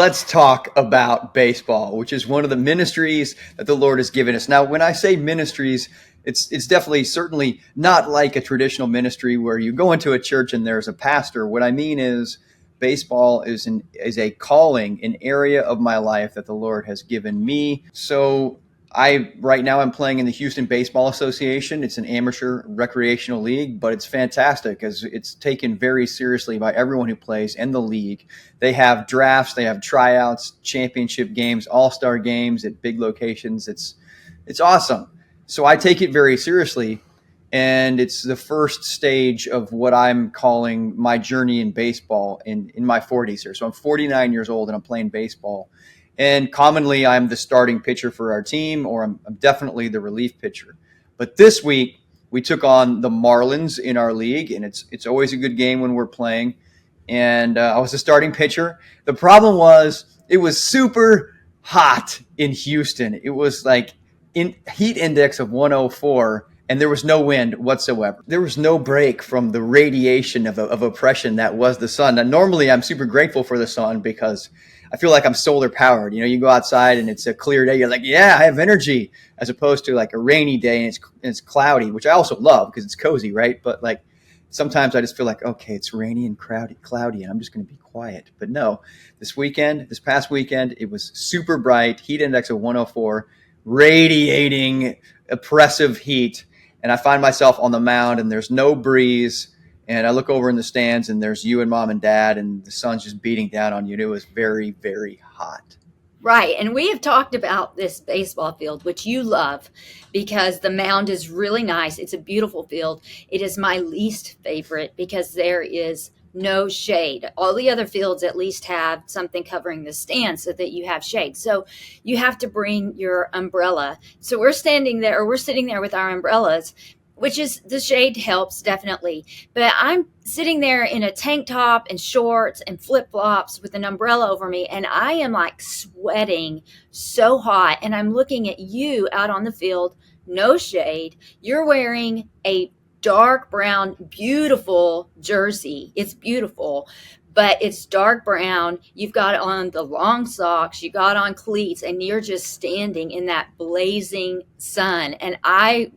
let's talk about baseball, which is one of the ministries that the Lord has given us. Now, when I say ministries, it's definitely certainly not like a traditional ministry where you go into a church and there's a pastor. What I mean is baseball is a calling, an area of my life that the Lord has given me. So right now I'm playing in the Houston Baseball Association. It's an amateur recreational league, but it's fantastic as it's taken very seriously by everyone who plays in the league. They have drafts, they have tryouts, championship games, all-star games at big locations. It's awesome. So I take it very seriously, and it's the first stage of what I'm calling my journey in baseball in my 40s here. So I'm 49 years old and I'm playing baseball. And commonly, I'm the starting pitcher for our team, or I'm definitely the relief pitcher. But this week, we took on the Marlins in our league, and it's always a good game when we're playing. And I was the starting pitcher. The problem was it was super hot in Houston. It was like in heat index of 104, and there was no wind whatsoever. There was no break from the radiation of oppression that was the sun. Now, normally, I'm super grateful for the sun because I feel like I'm solar powered. You know, you go outside and it's a clear day. You're like, yeah, I have energy, as opposed to like a rainy day and it's cloudy, which I also love because it's cozy, right? But like sometimes I just feel like, okay, it's rainy and cloudy, and I'm just going to be quiet. But no, this past weekend, it was super bright, heat index of 104, radiating oppressive heat. And I find myself on the mound and there's no breeze. And I look over in the stands and there's you and mom and dad, and the sun's just beating down on you. And it was very, very hot. Right. And we have talked about this baseball field, which you love because the mound is really nice. It's a beautiful field. It is my least favorite because there is no shade. All the other fields at least have something covering the stand so that you have shade. So you have to bring your umbrella. So we're sitting there with our umbrellas, which is the shade helps definitely. But I'm sitting there in a tank top and shorts and flip-flops with an umbrella over me, and I am like sweating so hot. And I'm looking at you out on the field, no shade. You're wearing a dark brown, beautiful jersey. It's beautiful, but it's dark brown. You've got on the long socks, you got on cleats, and you're just standing in that blazing sun. And I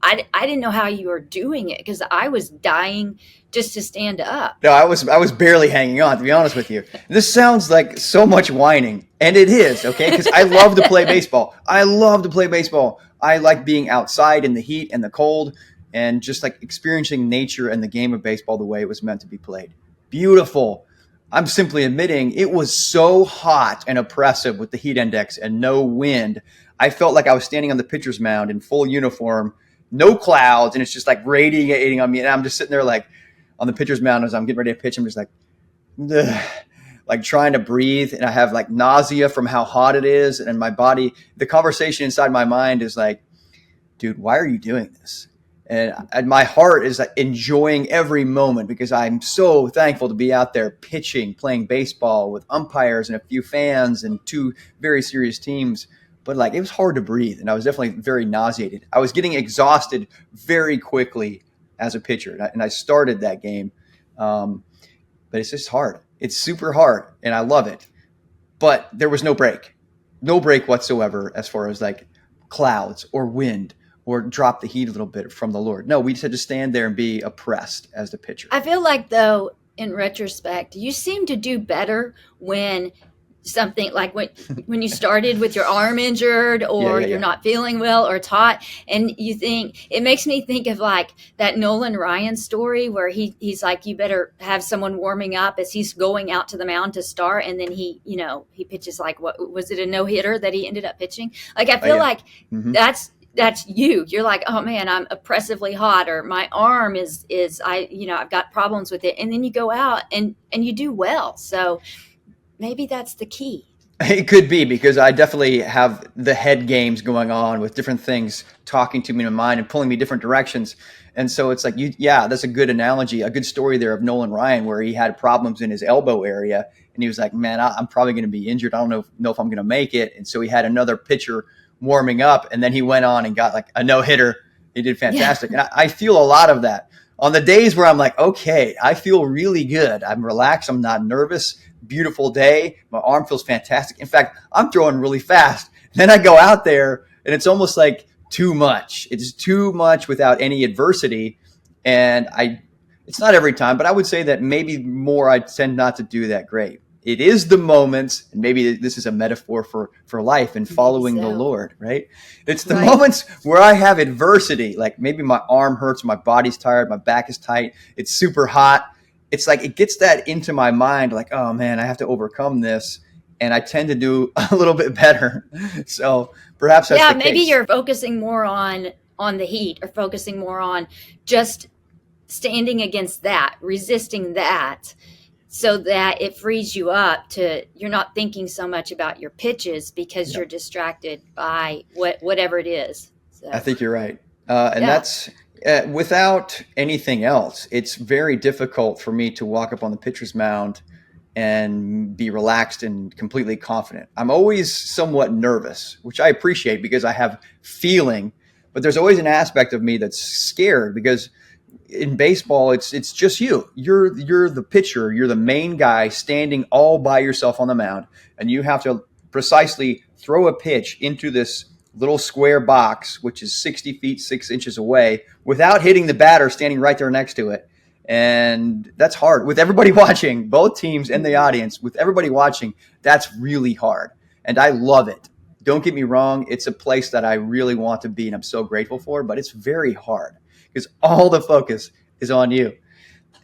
didn't know how you were doing it because I was dying just to stand up. No, I was barely hanging on, to be honest with you. This sounds like so much whining, and it is, okay? Because I love to play baseball. I like being outside in the heat and the cold and just like experiencing nature and the game of baseball the way it was meant to be played. Beautiful. I'm simply admitting it was so hot and oppressive with the heat index and no wind. I felt like I was standing on the pitcher's mound in full uniform, no clouds, and it's just like radiating on me. And I'm just sitting there like on the pitcher's mound as I'm getting ready to pitch. I'm just like, ugh, like trying to breathe. And I have like nausea from how hot it is. And my body, the conversation inside my mind is like, dude, why are you doing this? And my heart is like enjoying every moment because I'm so thankful to be out there pitching, playing baseball with umpires and a few fans and two very serious teams. But like it was hard to breathe, and I was definitely very nauseated. I was getting exhausted very quickly as a pitcher, and I started that game. But it's just hard. It's super hard, and I love it. But there was no break whatsoever as far as like clouds or wind or drop the heat a little bit from the Lord. No, we just had to stand there and be oppressed as the pitcher. I feel like, though, in retrospect, you seem to do better when something like when you started with your arm injured or you're not feeling well or it's hot, and you think it makes me think of like that Nolan Ryan story where he's like, you better have someone warming up as he's going out to the mound to start, and then he pitches like, what was it, a no-hitter that he ended up pitching? Like I feel like that's you. You're like, oh man, I'm oppressively hot, or my arm is I've got problems with it, and then you go out and you do well. So maybe that's the key. It could be, because I definitely have the head games going on with different things talking to me in my mind and pulling me different directions. And so it's like, that's a good analogy, a good story there of Nolan Ryan, where he had problems in his elbow area. And he was like, man, I'm probably going to be injured. I don't know if I'm going to make it. And so he had another pitcher warming up, and then he went on and got like a no-hitter. He did fantastic. Yeah. And I feel a lot of that on the days where I'm like, okay, I feel really good. I'm relaxed. I'm not nervous. beautiful day. My arm feels fantastic. In fact, I'm throwing really fast. Then I go out there and it's almost like too much. It's too much without any adversity. And it's not every time, but I would say that maybe more I tend not to do that great. It is the moments, and maybe this is a metaphor for life and following the Lord, right? It's the moments where I have adversity, like maybe my arm hurts, my body's tired, my back is tight, it's super hot. It's like it gets that into my mind, like, oh man, I have to overcome this. And I tend to do a little bit better. So perhaps that's the maybe case. you're focusing more on the heat, or focusing more on just standing against that, resisting that, so that it frees you up to, you're not thinking so much about your pitches because you're distracted by whatever it is. So, I think you're right. And that's without anything else. It's very difficult for me to walk up on the pitcher's mound and be relaxed and completely confident. I'm always somewhat nervous, which I appreciate because I have feeling, but there's always an aspect of me that's scared because in baseball, it's just you. You're the pitcher. You're the main guy standing all by yourself on the mound, and you have to precisely throw a pitch into this little square box, which is 60 feet, 6 inches away, without hitting the batter standing right there next to it. And that's hard. With everybody watching, both teams and the audience, with everybody watching, that's really hard. And I love it. Don't get me wrong. It's a place that I really want to be and I'm so grateful for, but it's very hard because all the focus is on you.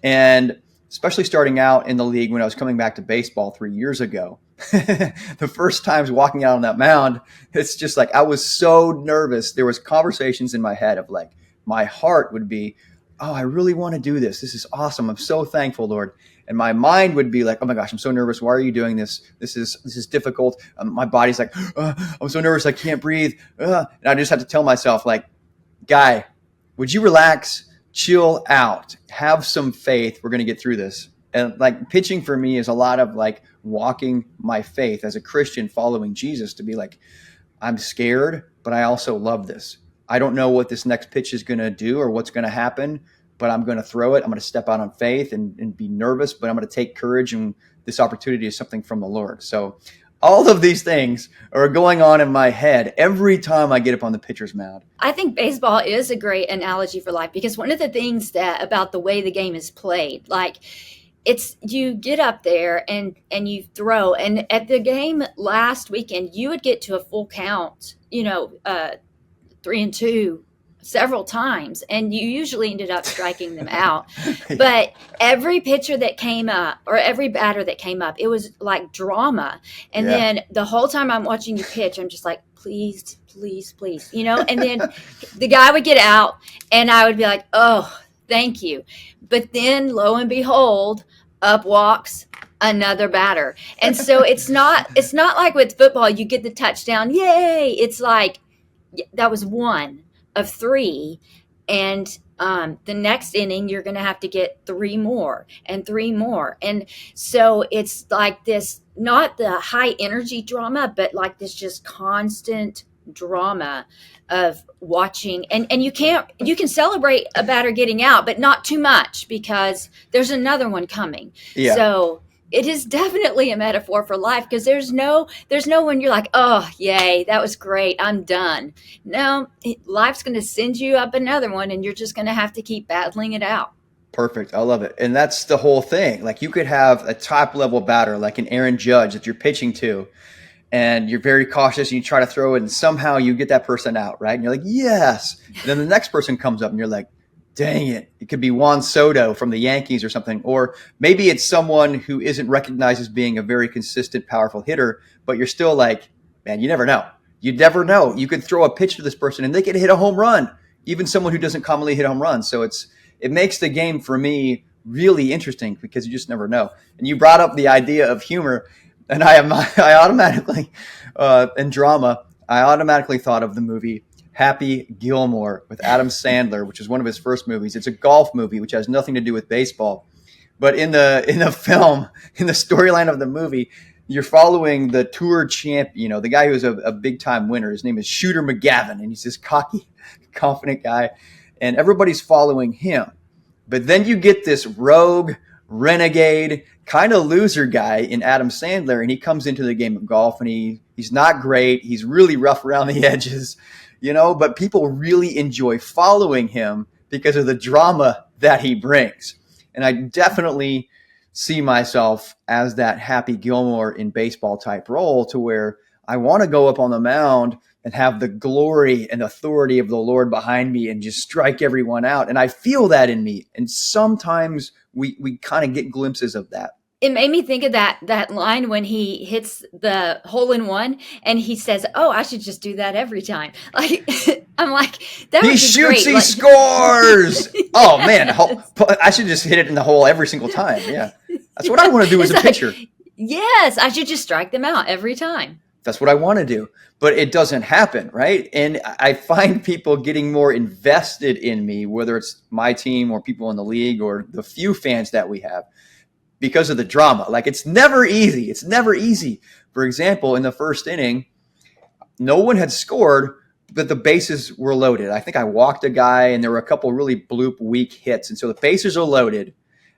And especially starting out in the league when I was coming back to baseball 3 years ago, the first times walking out on that mound, it's just like I was so nervous. There was conversations in my head of like, my heart would be, oh, I really want to do this. This is awesome. I'm so thankful, Lord. And my mind would be like, oh my gosh, I'm so nervous. Why are you doing this? This is difficult. My body's like, I'm so nervous. I can't breathe. And I just have to tell myself like, guy, would you relax, chill out, have some faith. We're going to get through this. And like pitching for me is a lot of like walking my faith as a Christian following Jesus to be like, I'm scared, but I also love this. I don't know what this next pitch is going to do or what's going to happen, but I'm going to throw it. I'm going to step out on faith and be nervous, but I'm going to take courage. And this opportunity is something from the Lord. So all of these things are going on in my head every time I get up on the pitcher's mound. I think baseball is a great analogy for life because one of the things that about the way the game is played, like it's you get up there and you throw. And at the game last weekend, you would get to a full count, 3-2 several times, and you usually ended up striking them out. But every pitcher that came up or every batter that came up, it was like drama. And then the whole time I'm watching you pitch, I'm just like, please, please, please, and then the guy would get out and I would be like, oh, thank you. But then lo and behold, up walks another batter. And so it's not like with football, you get the touchdown. Yay. It's like, that was 1 of 3. And the next inning, you're going to have to get 3 more and 3 more. And so it's like this, not the high energy drama, but like this just constant drama of watching. And you can celebrate a batter getting out, but not too much because there's another one coming. Yeah. So it is definitely a metaphor for life because there's no when you're like, oh, yay, that was great, I'm done. No, life's going to send you up another one and you're just going to have to keep battling it out. Perfect. I love it. And that's the whole thing. Like you could have a top level batter like an Aaron Judge that you're pitching to and you're very cautious and you try to throw it and somehow you get that person out, right? And you're like, yes. And then the next person comes up and you're like, dang it. It could be Juan Soto from the Yankees or something. Or maybe it's someone who isn't recognized as being a very consistent, powerful hitter, but you're still like, man, you never know. You never know. You could throw a pitch to this person and they could hit a home run, even someone who doesn't commonly hit home runs. So it makes the game for me really interesting because you just never know. And you brought up the idea of humor, and I automatically, and drama, I automatically thought of the movie Happy Gilmore with Adam Sandler, which is one of his first movies. It's a golf movie, which has nothing to do with baseball. But in the film, in the storyline of the movie, you're following the tour champ, the guy who's a big time winner. His name is Shooter McGavin, and he's this cocky, confident guy, and everybody's following him. But then you get this rogue renegade, kind of loser guy in Adam Sandler, and he comes into the game of golf, and he's not great. He's really rough around the edges, but people really enjoy following him because of the drama that he brings. And I definitely see myself as that Happy Gilmore in baseball type role, to where I want to go up on the mound and have the glory and authority of the Lord behind me and just strike everyone out. And I feel that in me. And sometimes we kind of get glimpses of that. It made me think of that line when he hits the hole in one and he says, "Oh, I should just do that every time." Like, I'm like, that he would be shoots, great. he Like, scores. Oh man, I should just hit it in the hole every single time. Yeah, that's what I want to do as a pitcher. Yes, I should just strike them out every time. That's what I want to do, but it doesn't happen, right? And I find people getting more invested in me, whether it's my team or people in the league or the few fans that we have, because of the drama. Like, it's never easy. It's never easy. For example, in the first inning, no one had scored, but the bases were loaded. I think I walked a guy, and there were a couple really bloop weak hits. And so the bases are loaded.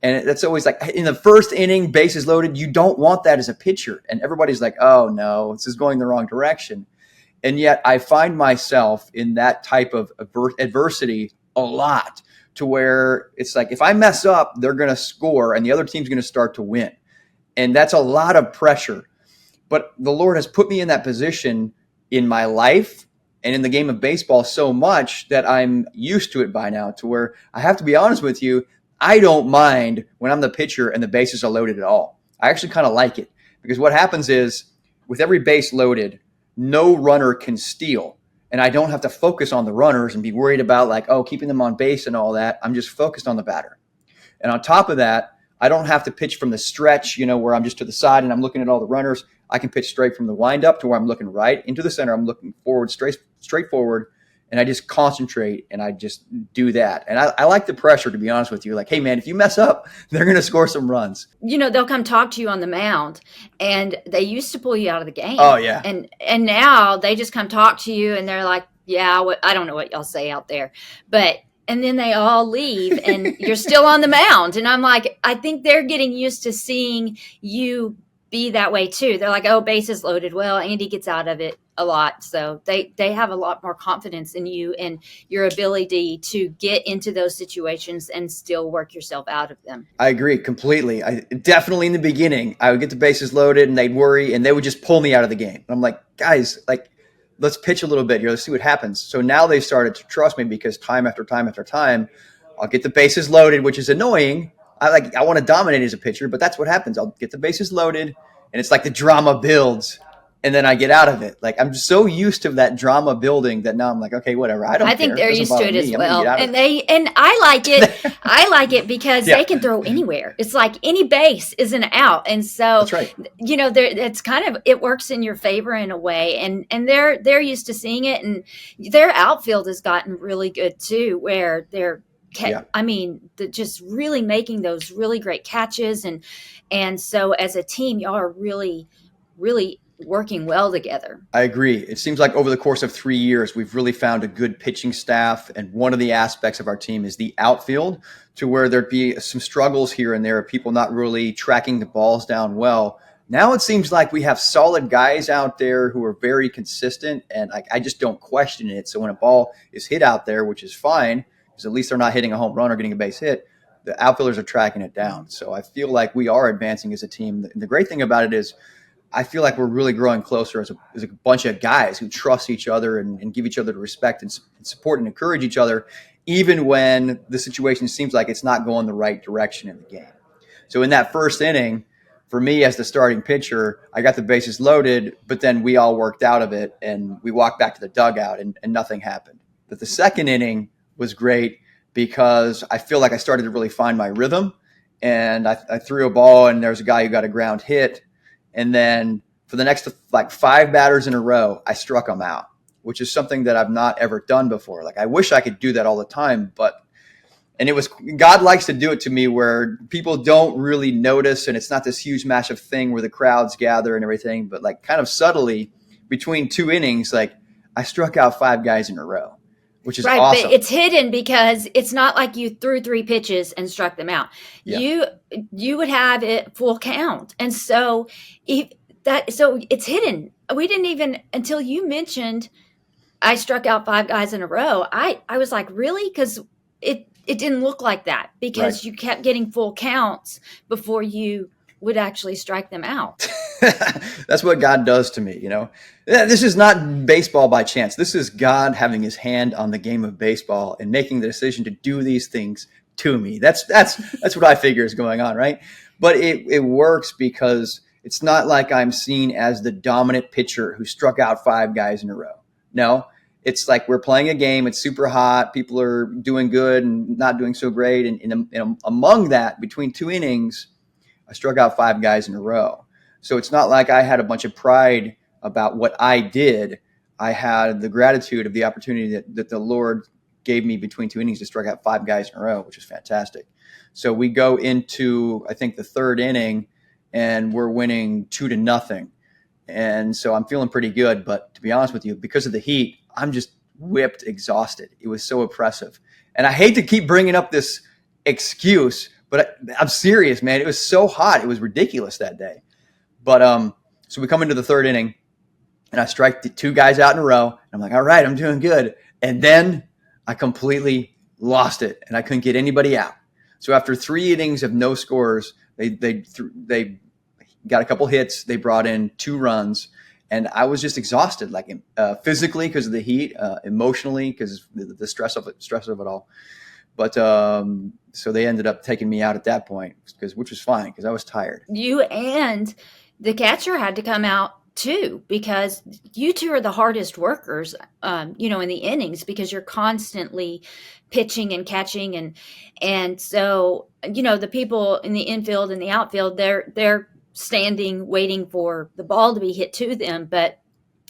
And that's always like, in the first inning, bases loaded, you don't want that as a pitcher. And everybody's like, oh no, this is going the wrong direction. And yet I find myself in that type of adversity a lot, to where it's like, if I mess up, they're going to score and the other team's going to start to win. And that's a lot of pressure. But the Lord has put me in that position in my life and in the game of baseball so much that I'm used to it by now, to where I have to be honest with you, I don't mind when I'm the pitcher and the bases are loaded at all. I actually kind of like it, because what happens is, with every base loaded, no runner can steal. And I don't have to focus on the runners and be worried about, like, oh, keeping them on base and all that. I'm just focused on the batter. And on top of that, I don't have to pitch from the stretch, where I'm just to the side and I'm looking at all the runners. I can pitch straight from the windup to where I'm looking right into the center. I'm looking forward, straight forward. And I just concentrate and I just do that. And I like the pressure, to be honest with you. Like, hey, man, if you mess up, they're going to score some runs. They'll come talk to you on the mound, and they used to pull you out of the game. Oh, yeah. And now they just come talk to you, and they're like, yeah, I don't know what y'all say out there. And then they all leave, and you're still on the mound. And I'm like, I think they're getting used to seeing you be that way too. They're like, oh, bases loaded. Well, Andy gets out of it a lot. So they have a lot more confidence in you and your ability to get into those situations and still work yourself out of them. I agree completely. Definitely in the beginning, I would get the bases loaded and they'd worry and they would just pull me out of the game. And I'm like, guys, let's pitch a little bit here. Let's see what happens. So now they've started to trust me, because time after time after time, I'll get the bases loaded, which is annoying. I want to dominate as a pitcher, but that's what happens. I'll get the bases loaded, and it's like the drama builds, and then I get out of it. Like, I'm so used to that drama building that now I'm like, okay, whatever. I think they're used to it as well, and I like it. I like it because they can throw anywhere. It's like any base is an out, and so that's right. It's kind of, it works in your favor in a way, and they're used to seeing it, and their outfield has gotten really good too, where they're. Just really making those really great catches. And so as a team, y'all are really, really working well together. I agree. It seems like over the course of 3 years, we've really found a good pitching staff. And one of the aspects of our team is the outfield, to where there'd be some struggles here and there of people not really tracking the balls down well. Now it seems like we have solid guys out there who are very consistent, and I just don't question it. So when a ball is hit out there, which is fine, because at least they're not hitting a home run or getting a base hit, the outfielders are tracking it down. So I feel like we are advancing as a team. And the great thing about it is I feel like we're really growing closer as a bunch of guys who trust each other and give each other the respect and support and encourage each other, even when the situation seems like it's not going the right direction in the game. So in that first inning, for me as the starting pitcher, I got the bases loaded, but then we all worked out of it and we walked back to the dugout and nothing happened. But the second inning was great, because I feel like I started to really find my rhythm, and I threw a ball and there's a guy who got a ground hit. And then for the next 5 batters in a row, I struck them out, which is something that I've not ever done before. Like, I wish I could do that all the time, and it was, God likes to do it to me where people don't really notice. And it's not this huge massive thing where the crowds gather and everything, but kind of subtly between 2 innings, I struck out 5 guys in a row. which is Right, but awesome. it's hidden because it's not like you threw 3 pitches and struck them out. Yeah. You would have it full count, and so if so it's hidden. We didn't even until you mentioned I struck out 5 guys in a row. I was like, "Really?" Because it didn't look like that Right. because you kept getting full counts before you would actually strike them out. That's what God does to me, you know. This is not baseball by chance. This is God having his hand on the game of baseball and making the decision to do these things to me. That's what I figure is going on, right? But it works because it's not like I'm seen as the dominant pitcher who struck out 5 guys in a row. No, it's like we're playing a game. It's super hot. People are doing good and not doing so great. And among that, between 2 innings, I struck out 5 guys in a row. So it's not like I had a bunch of pride about what I did. I had the gratitude of the opportunity that the Lord gave me between 2 innings to strike out 5 guys in a row, which is fantastic. So we go into, I think, the 3rd inning, and we're winning 2-0. And so I'm feeling pretty good. But to be honest with you, because of the heat, I'm just whipped, exhausted. It was so oppressive. And I hate to keep bringing up this excuse, but I'm serious, man. It was so hot. It was ridiculous that day. But so we come into the 3rd inning, and I strike the 2 guys out in a row. And I'm like, all right, I'm doing good. And then I completely lost it, and I couldn't get anybody out. So after 3 innings of no scores, they got a couple hits. They brought in 2 runs, and I was just exhausted, like physically because of the heat, emotionally because the stress of it all. But so they ended up taking me out at that point, which was fine because I was tired. You and the catcher had to come out too because you two are the hardest workers, in the innings because you're constantly pitching and catching and so the people in the infield and the outfield they're standing waiting for the ball to be hit to them, but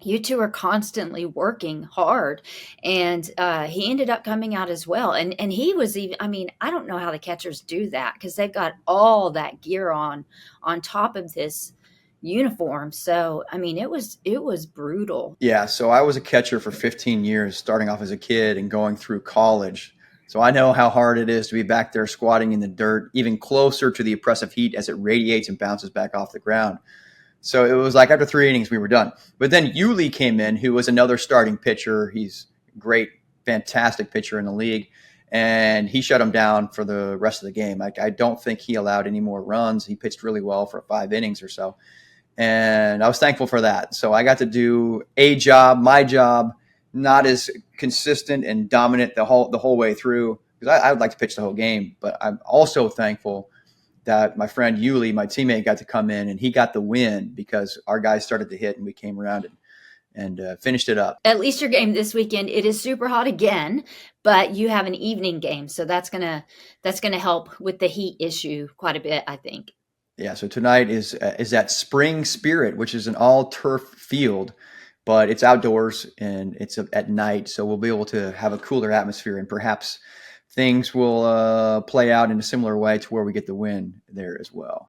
you two are constantly working hard, and he ended up coming out as well. And he was even. I mean, I don't know how the catchers do that because they've got all that gear on top of this uniform. So I mean, it was brutal. Yeah, so I was a catcher for 15 years, starting off as a kid and going through college. So I know how hard it is to be back there squatting in the dirt, even closer to the oppressive heat as it radiates and bounces back off the ground. So it was like after 3 innings, we were done. But then Yuli came in, who was another starting pitcher. He's a great, fantastic pitcher in the league. And he shut him down for the rest of the game. I don't think he allowed any more runs. He pitched really well for 5 innings or so. And I was thankful for that. So I got to do my job, not as consistent and dominant the whole way through, because I would like to pitch the whole game. But I'm also thankful that my friend Yuli, my teammate, got to come in and he got the win because our guys started to hit and we came around and finished it up. At least your game this weekend, it is super hot again, but you have an evening game, so that's gonna help with the heat issue quite a bit, I think. Yeah, so tonight is at Spring Spirit, which is an all turf field, but it's outdoors and it's at night, so we'll be able to have a cooler atmosphere and perhaps things will play out in a similar way to where we get the win there as well.